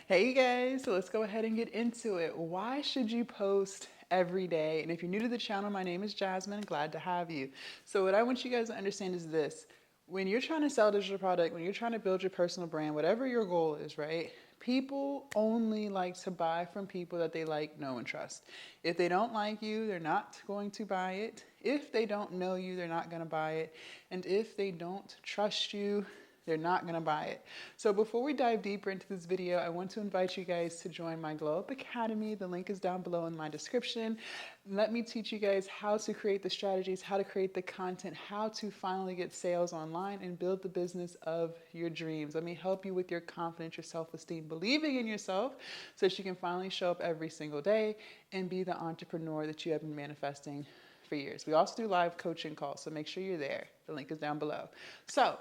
Hey guys, so let's go ahead and get into it. Why should you post every day? And if you're new to the channel, my name is Jasmine. Glad to have you. So what I want you guys to understand is this. When you're trying to sell a digital product, when you're trying to build your personal brand, whatever your goal is, right? People only like to buy from people that they like, know, and trust. If they don't like you, they're not going to buy it. If they don't know you, they're not going to buy it. And if they don't trust you, they're not going to buy it. So before we dive deeper into this video, I want to invite you guys to join my Glow Up Academy. The link is down below in my description. Let me teach you guys how to create the strategies, how to create the content, how to finally get sales online and build the business of your dreams. Let me help you with your confidence, your self-esteem, believing in yourself so that you can finally show up every single day and be the entrepreneur that you have been manifesting for years. We also do live coaching calls, so make sure you're there. The link is down below. So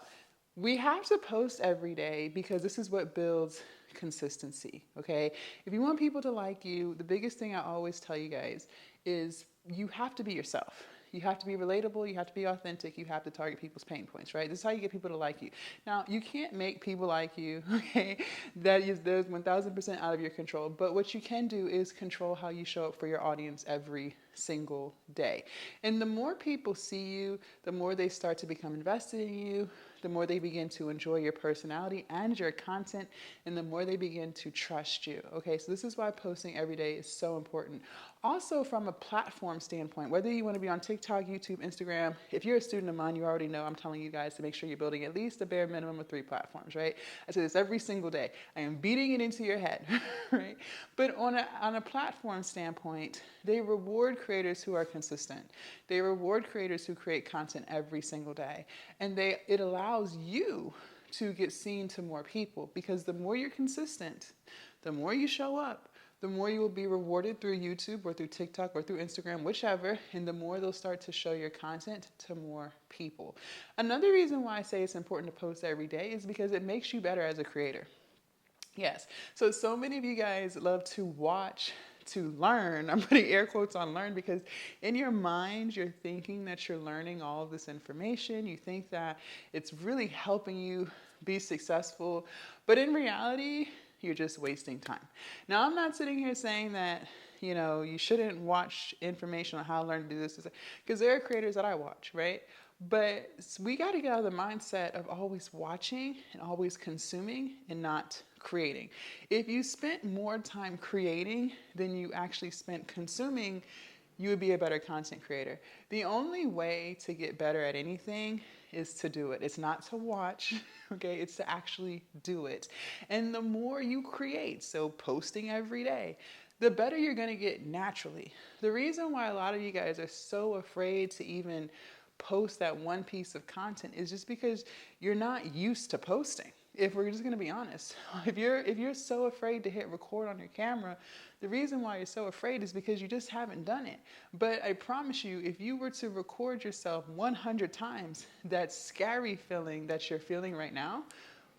we have to post every day because this is what builds consistency, okay? If you want people to like you, the biggest thing I always tell you guys is you have to be yourself. You have to be relatable, you have to be authentic, you have to target people's pain points, right? This is how you get people to like you. Now, you can't make people like you, okay? That is 1000% out of your control. But what you can do is control how you show up for your audience every single day. And the more people see you, the more they start to become invested in you, the more they begin to enjoy your personality and your content, and the more they begin to trust you. Okay, so this is why posting every day is so important. Also, from a platform standpoint, whether you want to be on TikTok, YouTube, Instagram, if you're a student of mine, you already know I'm telling you guys to make sure you're building at least a bare minimum of 3 platforms, right? I say this every single day. I am beating it into your head, right? But on a platform standpoint, they reward creators who are consistent. They reward creators who create content every single day. And it allows you to get seen to more people because the more you're consistent, the more you show up, the more you will be rewarded through YouTube or through TikTok or through Instagram, whichever, and the more they'll start to show your content to more people. Another reason why I say it's important to post every day is because it makes you better as a creator. Yes. So many of you guys love to watch to learn. I'm putting air quotes on learn because in your mind, you're thinking that you're learning all of this information. You think that it's really helping you be successful. But in reality, you're just wasting time. Now, I'm not sitting here saying that, you shouldn't watch information on how to learn to do this because there are creators that I watch, right? But we got to get out of the mindset of always watching and always consuming and not creating. If you spent more time creating than you actually spent consuming, you would be a better content creator. The only way to get better at anything is to do it. It's not to watch, okay? It's to actually do it. And the more you create, so posting every day, the better you're going to get naturally. The reason why a lot of you guys are so afraid to even post that one piece of content is just because you're not used to posting. If we're just going to be honest, if you're so afraid to hit record on your camera, the reason why you're so afraid is because you just haven't done it. But I promise you, if you were to record yourself 100 times, that scary feeling that you're feeling right now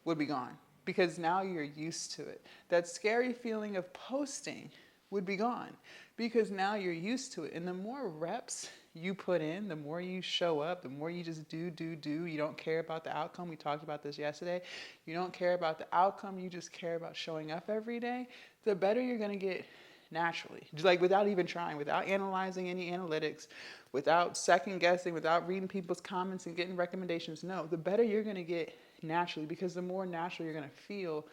would be gone because now you're used to it. That scary feeling of posting would be gone because now you're used to it. And the more reps you put in, the more you show up, the more you just do. You don't care about the outcome. We talked about this yesterday. You don't care about the outcome. You just care about showing up every day. The better you're going to get naturally, just like without even trying, without analyzing any analytics, without second guessing, without reading people's comments and getting recommendations. No, the better you're going to get naturally because the more natural you're going to feel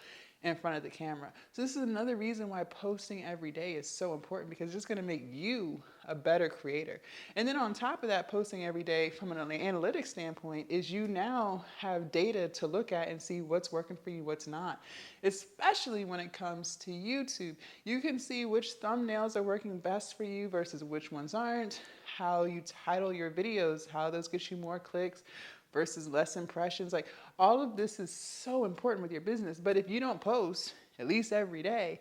in front of the camera. So this is another reason why posting every day is so important because it's just going to make you a better creator. And then on top of that, posting every day from an analytics standpoint is you now have data to look at and see what's working for you, what's not. Especially when it comes to YouTube. You can see which thumbnails are working best for you versus which ones aren't, how you title your videos, how those get you more clicks versus less impressions. Like all of this is so important with your business. But if you don't post at least every day,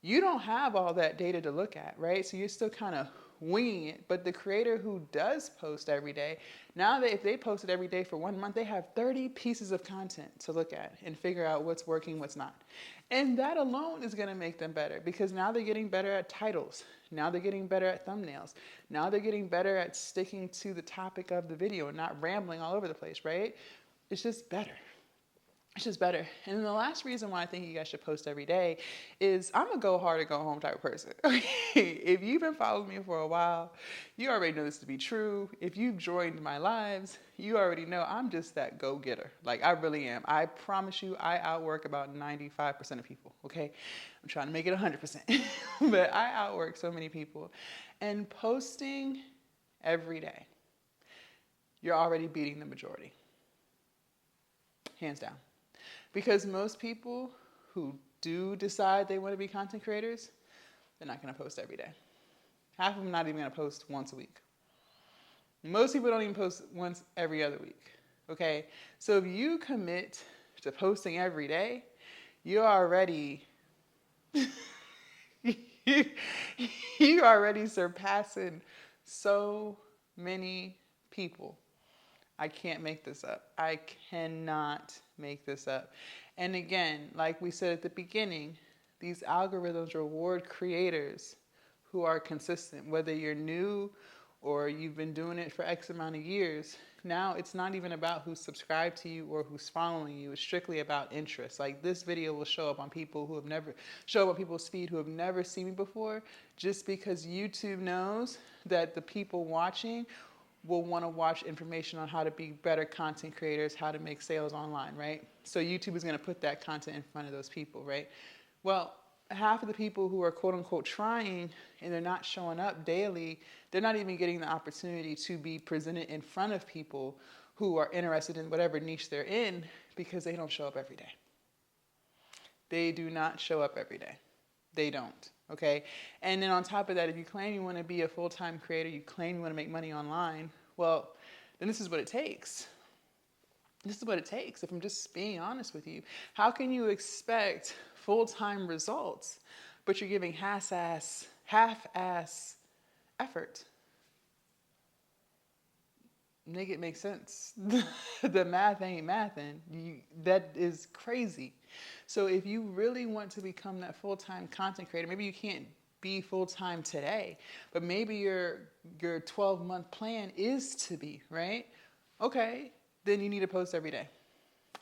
you don't have all that data to look at, right? So you're still kind of winging it. But the creator who does post every day, now that if they posted every day for 1 month, they have 30 pieces of content to look at and figure out what's working, what's not. And that alone is going to make them better because now they're getting better at titles. Now they're getting better at thumbnails. Now they're getting better at sticking to the topic of the video and not rambling all over the place, right? It's just better. It's just better. And then the last reason why I think you guys should post every day is I'm a go hard or go home type of person. If you've been following me for a while, you already know this to be true. If you've joined my lives, you already know I'm just that go getter. Like I really am. I promise you, I outwork about 95% of people. Okay, I'm trying to make it 100%, but I outwork so many people. And posting every day, you're already beating the majority, hands down. Because most people who do decide they want to be content creators, they're not going to post every day. Half of them not even going to post once a week. Most people don't even post once every other week. Okay? So if you commit to posting every day, you're already you're already surpassing so many people. I can't make this up. I cannot make this up. And again, like we said at the beginning, these algorithms reward creators who are consistent, whether you're new or you've been doing it for X amount of years. Now it's not even about who's subscribed to you or who's following you. It's strictly about interest. Like this video will show up on people who have never, show up on people's feed who have never seen me before, just because YouTube knows that the people watching will want to watch information on how to be better content creators, how to make sales online, right? So YouTube is going to put that content in front of those people, right? Well, half of the people who are quote unquote trying and they're not showing up daily, they're not even getting the opportunity to be presented in front of people who are interested in whatever niche they're in because they don't show up every day. They do not show up every day. They don't. Okay. And then on top of that, if you claim you want to be a full-time creator, you claim you want to make money online, well, then this is what it takes. This is what it takes. If I'm just being honest with you, how can you expect full-time results, but you're giving half-ass effort? Make it make sense. The math ain't mathin'. That is crazy. So if you really want to become that full-time content creator, maybe you can't be full-time today, but maybe your 12-month plan is to be, right? Okay, then you need to post every day.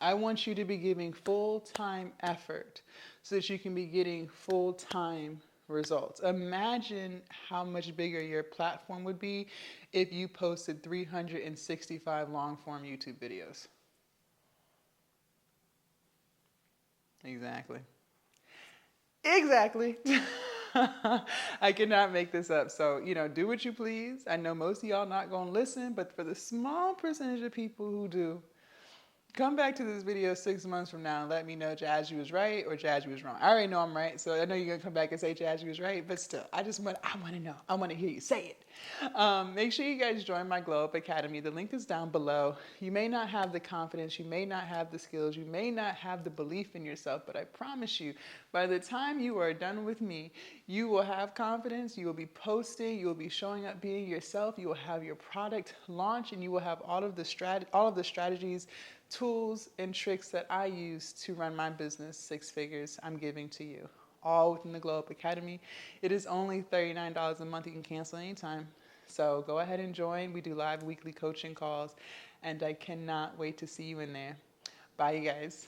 I want you to be giving full-time effort so that you can be getting full-time results. Imagine how much bigger your platform would be if you posted 365 long-form YouTube videos. Exactly. I cannot make this up. So, do what you please. I know most of y'all not going to listen, but for the small percentage of people who do, come back to this video 6 months from now and let me know Jazz, you was right or Jazz, you was wrong. I already know I'm right, so I know you're going to come back and say Jazz, you was right, but still, I want to know. I want to hear you say it. Make sure you guys join my Glow Up Academy. The link is down below. You may not have the confidence, you may not have the skills, you may not have the belief in yourself, but I promise you, by the time you are done with me, you will have confidence, you will be posting, you will be showing up being yourself, you will have your product launch, and you will have all of the strategies, tools, and tricks that I use to run my business 6 figures I'm giving to you, all within the Glow Up Academy. It is only $39 a month. You can cancel anytime. So go ahead and join. We do live weekly coaching calls, and I cannot wait to see you in there. Bye, you guys.